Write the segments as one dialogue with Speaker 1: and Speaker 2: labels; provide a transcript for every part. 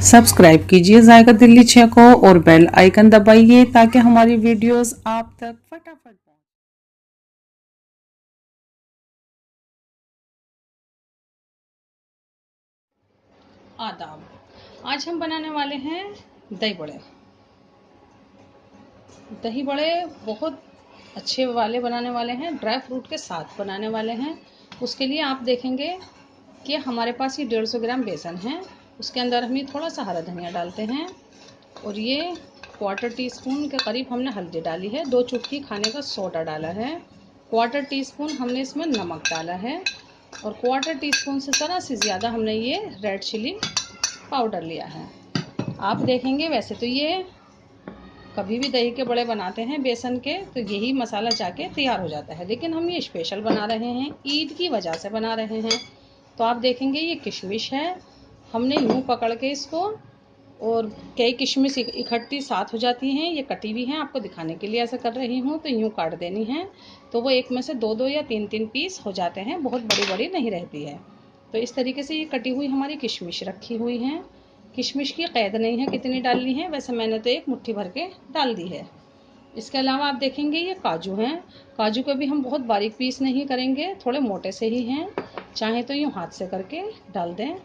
Speaker 1: Subscribe कीजिए जायका दिल्ली 6 को और बेल आइकन दबाइए ताकि हमारी वीडियोस आप तक फटाफट पहुंचे।
Speaker 2: आदाब। आज हम बनाने वाले हैं दही बड़े। दही बड़े बहुत अच्छे वाले बनाने वाले हैं, ड्राई फ्रूट के साथ बनाने वाले हैं। उसके लिए आप देखेंगे कि हमारे पास ये 150 ग्राम बेसन है। उसके अंदर हम ये थोड़ा सा हरा धनिया डालते हैं और ये क्वार्टर टी स्पून के करीब हमने हल्दी डाली है, 2 चुटकी खाने का सोडा डाला है, क्वार्टर टी स्पून हमने इसमें नमक डाला है और क्वार्टर टी स्पून से ज़रा सी ज़्यादा हमने ये रेड चिली पाउडर लिया है। आप देखेंगे वैसे तो ये कभी भी दही के बड़े बनाते हैं बेसन के तो यही मसाला जाके तैयार हो जाता है, लेकिन हम ये स्पेशल बना रहे हैं, ईद की वजह से बना रहे हैं। तो आप देखेंगे ये किशमिश है, हमने यूँ पकड़ के इसको, और कई किशमिश इकट्ठी साथ हो जाती हैं, ये कटी हुई हैं, आपको दिखाने के लिए ऐसा कर रही हूँ। तो यूँ काट देनी है तो वो एक में से 2-2 या 3-3 पीस हो जाते हैं, बहुत बड़ी बड़ी नहीं रहती है। तो इस तरीके से ये कटी हुई हमारी किशमिश रखी हुई हैं। किशमिश की कैद नहीं है कितनी डालनी है, वैसे मैंने तो एक मुट्ठी भर के डाल दी है। इसके अलावा आप देखेंगे ये काजू हैं। काजू को भी हम बहुत बारीक पीस नहीं करेंगे, थोड़े मोटे से ही हैं, चाहे तो यूँ हाथ से करके डाल दें।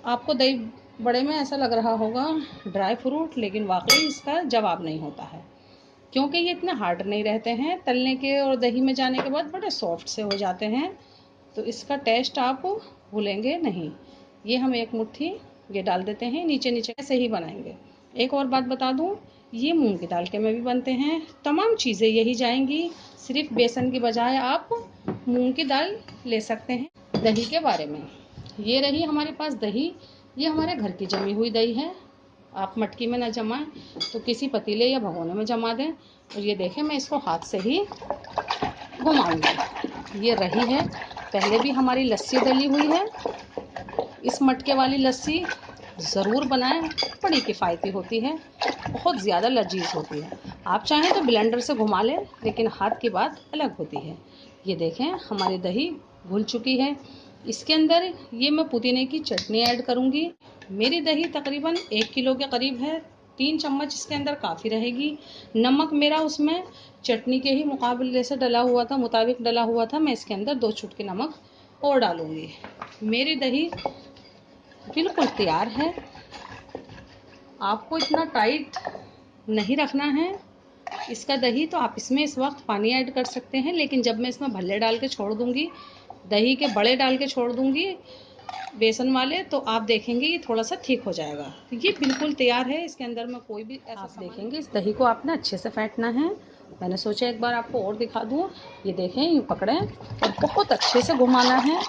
Speaker 2: आपको दही बड़े में ऐसा लग रहा होगा ड्राई फ्रूट, लेकिन वाकई इसका जवाब नहीं होता है, क्योंकि ये इतने हार्ड नहीं रहते हैं, तलने के और दही में जाने के बाद बड़े सॉफ्ट से हो जाते हैं। तो इसका टेस्ट आप भूलेंगे नहीं। ये हम एक मुट्ठी ये डाल देते हैं, नीचे नीचे ऐसे ही बनाएंगे। एक और बात बता दूं, ये मूंग की दाल के में भी बनते हैं, तमाम चीज़ें यही जाएंगी, सिर्फ बेसन की बजाय आप मूंग की दाल ले सकते हैं। दही के बारे में ये रही हमारे पास दही, ये हमारे घर की जमी हुई दही है। आप मटकी में ना जमाएं तो किसी पतीले या भगोने में जमा दें। और ये देखें मैं इसको हाथ से ही घुमाऊंगी। ये रही है, पहले भी हमारी लस्सी डली हुई है। इस मटके वाली लस्सी ज़रूर बनाएं, बड़ी किफ़ायती होती है, बहुत ज़्यादा लजीज होती है। आप चाहें तो ब्लेंडर से घुमा लें, लेकिन हाथ की बात अलग होती है। ये देखें हमारी दही घुल चुकी है। इसके अंदर ये मैं पुदीने की चटनी ऐड करूँगी। मेरी दही तकरीबन 1 किलो के करीब है, 3 चम्मच इसके अंदर काफ़ी रहेगी। नमक मेरा उसमें चटनी के ही मुकाबले से डला हुआ था, मुताबिक डला हुआ था। मैं इसके अंदर 2 चुटकी नमक और डालूँगी। मेरी दही बिल्कुल तैयार है। आपको इतना टाइट नहीं रखना है इसका दही, तो आप इसमें इस वक्त पानी ऐड कर सकते हैं, लेकिन जब मैं इसमें भल्ले डाल के छोड़ दूँगी, दही के बड़े डाल के छोड़ दूँगी बेसन वाले, तो आप देखेंगे ये थोड़ा सा ठीक हो जाएगा। तो ये बिल्कुल तैयार है, इसके अंदर में कोई भी ऐसा आप देखेंगे इस दही को आपने अच्छे से फेंटना है। मैंने सोचा एक बार आपको और दिखा दूँ। ये देखें यूँ पकड़ें और बहुत अच्छे से घुमाना है।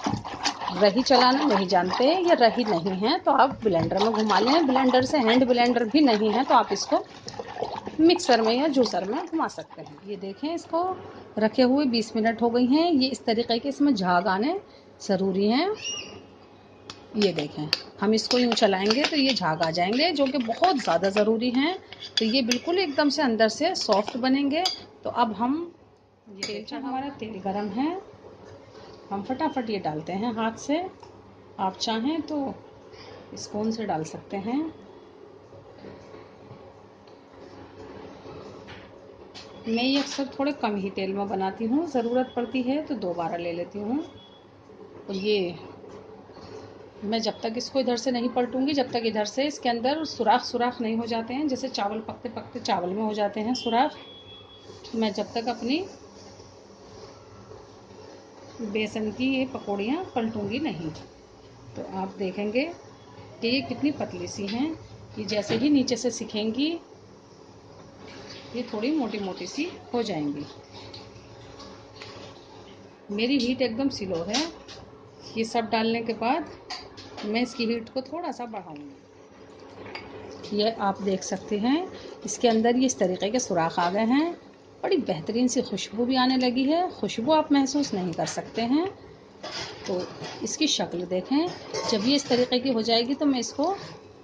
Speaker 2: रही चलाना नहीं जानते या रही नहीं है तो आप ब्लेंडर में घुमा लें, ब्लेंडर से हैंड ब्लेंडर भी नहीं है तो आप इसको मिक्सर में या जूसर में घुमा सकते हैं। ये देखें इसको रखे हुए 20 मिनट हो गई हैं। ये इस तरीके के इसमें झाग आने ज़रूरी हैं। ये देखें हम इसको यूँ चलाएंगे तो ये झाग आ जाएंगे, जो कि बहुत ज़्यादा ज़रूरी हैं। तो ये बिल्कुल एकदम से अंदर से सॉफ्ट बनेंगे। तो अब हम ये तेल, हमारा तेल गरम है, हम फटाफट ये डालते हैं हाथ से। आप चाहें तो स्पून से डाल सकते हैं। मैं ये अक्सर थोड़े कम ही तेल में बनाती हूँ, ज़रूरत पड़ती है तो दोबारा ले लेती हूँ। और ये मैं जब तक इसको इधर से नहीं पलटूंगी, जब तक इधर से इसके अंदर सुराख सुराख नहीं हो जाते हैं, जैसे चावल पकते पकते चावल में हो जाते हैं सुराख, मैं जब तक अपनी बेसन की ये पकौड़ियाँ पलटूंगी नहीं। तो आप देखेंगे कि ये कितनी पतली सी हैं। ये जैसे ही नीचे से सिकेंगी ये थोड़ी मोटी मोटी सी हो जाएंगी। मेरी हीट एकदम स्लो है। ये सब डालने के बाद मैं इसकी हीट को थोड़ा सा बढ़ाऊंगी। ये आप देख सकते हैं इसके अंदर ये इस तरीके के सुराख आ गए हैं, बड़ी बेहतरीन सी खुशबू भी आने लगी है। खुशबू आप महसूस नहीं कर सकते हैं। तो इसकी शक्ल देखें, जब ये इस तरीके की हो जाएगी तो मैं इसको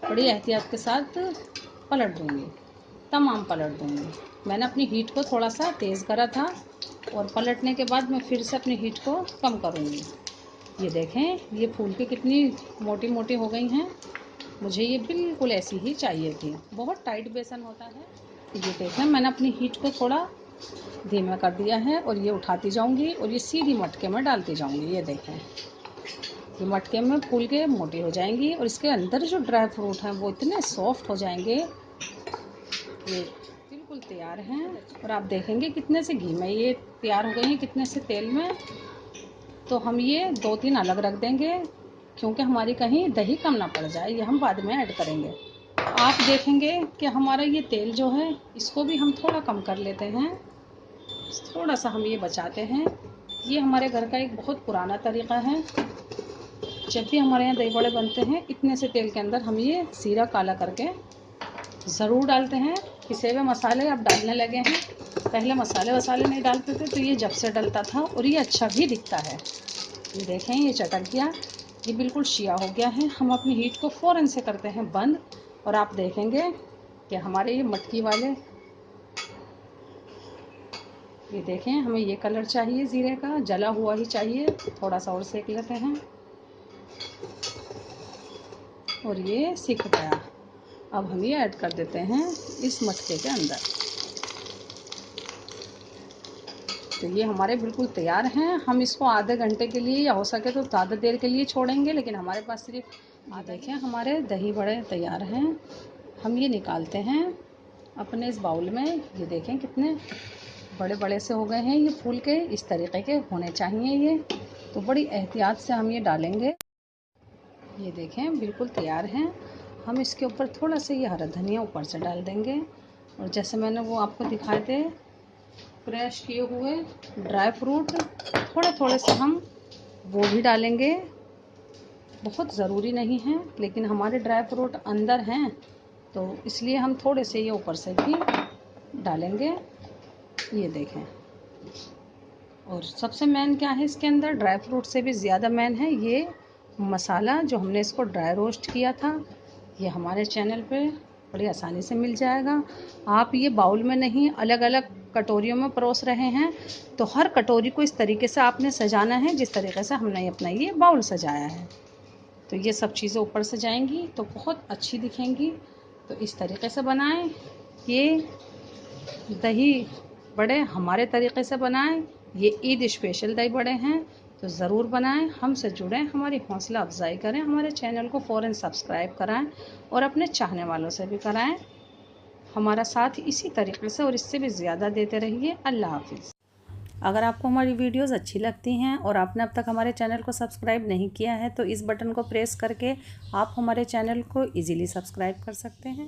Speaker 2: बड़ी एहतियात के साथ पलट दूँगी, तमाम पलट दूँगी। मैंने अपनी हीट को थोड़ा सा तेज़ करा था और पलटने के बाद मैं फिर से अपनी हीट को कम करूँगी। ये देखें ये फूल के कितनी मोटी मोटी हो गई हैं। मुझे ये बिल्कुल ऐसी ही चाहिए थी। बहुत टाइट बेसन होता है। ये देखें, मैंने अपनी हीट को थोड़ा धीमा कर दिया है और ये उठाती जाऊंगी और ये सीधी मटके में डालती जाऊंगी। ये देखें, ये मटके में फूल के मोटी हो जाएंगी और इसके अंदर जो ड्राई फ्रूट हैं वो इतने सॉफ्ट हो जाएंगे। ये बिल्कुल तैयार हैं और आप देखेंगे कितने से घी में ये तैयार हो गई हैं, कितने से तेल में। तो हम ये 2-3 अलग रख देंगे क्योंकि हमारी कहीं दही कम ना पड़ जाए, ये हम बाद में ऐड करेंगे। आप देखेंगे कि हमारा ये तेल जो है इसको भी हम थोड़ा कम कर लेते हैं, थोड़ा सा हम ये बचाते हैं। ये हमारे घर का एक बहुत पुराना तरीका है। जब भी हमारे यहाँ दही बड़े बनते हैं, इतने से तेल के अंदर हम ये जीरा काला करके ज़रूर डालते हैं। पिसे हुए मसाले अब डालने लगे हैं, पहले मसाले वसाले नहीं डालते थे, तो ये जब से डलता था और ये अच्छा भी दिखता है। ये देखें, ये चटक गया, ये बिल्कुल शिया हो गया है। हम अपनी हीट को फ़ौरन से करते हैं बंद और आप देखेंगे कि हमारे ये मटकी वाले, ये देखें, हमें ये कलर चाहिए ज़ीरे का, जला हुआ ही चाहिए। थोड़ा सा और सेक लेते हैं और ये सिक गया। अब हम ये ऐड कर देते हैं इस मटके के अंदर। तो ये हमारे बिल्कुल तैयार हैं। हम इसको आधे घंटे के लिए या हो सके तो ज़्यादा देर के लिए छोड़ेंगे, लेकिन हमारे पास सिर्फ देखें हमारे दही बड़े तैयार हैं। हम ये निकालते हैं अपने इस बाउल में। ये देखें कितने बड़े बड़े से हो गए हैं, ये फूल के इस तरीके के होने चाहिए ये। तो बड़ी एहतियात से हम ये डालेंगे। ये देखें बिल्कुल तैयार हैं। हम इसके ऊपर थोड़ा सा ये हरा धनिया ऊपर से डाल देंगे और जैसे मैंने वो आपको दिखाए थे क्रश किए हुए ड्राई फ्रूट, थोड़े थोड़े से हम वो भी डालेंगे। बहुत ज़रूरी नहीं है, लेकिन हमारे ड्राई फ्रूट अंदर हैं तो इसलिए हम थोड़े से ये ऊपर से भी डालेंगे। ये देखें, और सबसे मेन क्या है इसके अंदर, ड्राई फ्रूट से भी ज़्यादा मेन है ये मसाला जो हमने इसको ड्राई रोस्ट किया था। ये हमारे चैनल पे बड़ी आसानी से मिल जाएगा। आप ये बाउल में नहीं, अलग अलग कटोरियों में परोस रहे हैं तो हर कटोरी को इस तरीके से आपने सजाना है जिस तरीके से हमने अपना ये बाउल सजाया है। तो ये सब चीज़ें ऊपर से जाएंगी तो बहुत अच्छी दिखेंगी। तो इस तरीके से बनाएं। ये दही बड़े हमारे तरीके से बनाएं। ये ईद स्पेशल दही बड़े हैं, तो ज़रूर बनाएं। हमसे जुड़ें, हमारी हौसला अफजाई करें, हमारे चैनल को फ़ौरन सब्सक्राइब कराएं और अपने चाहने वालों से भी कराएं। हमारा साथ इसी तरीके से और इससे भी ज़्यादा देते रहिए। अल्लाह हाफिज़।
Speaker 3: अगर आपको हमारी वीडियोस अच्छी लगती हैं और आपने अब तक हमारे चैनल को सब्सक्राइब नहीं किया है तो इस बटन को प्रेस करके आप हमारे चैनल को इजीली सब्सक्राइब कर सकते हैं।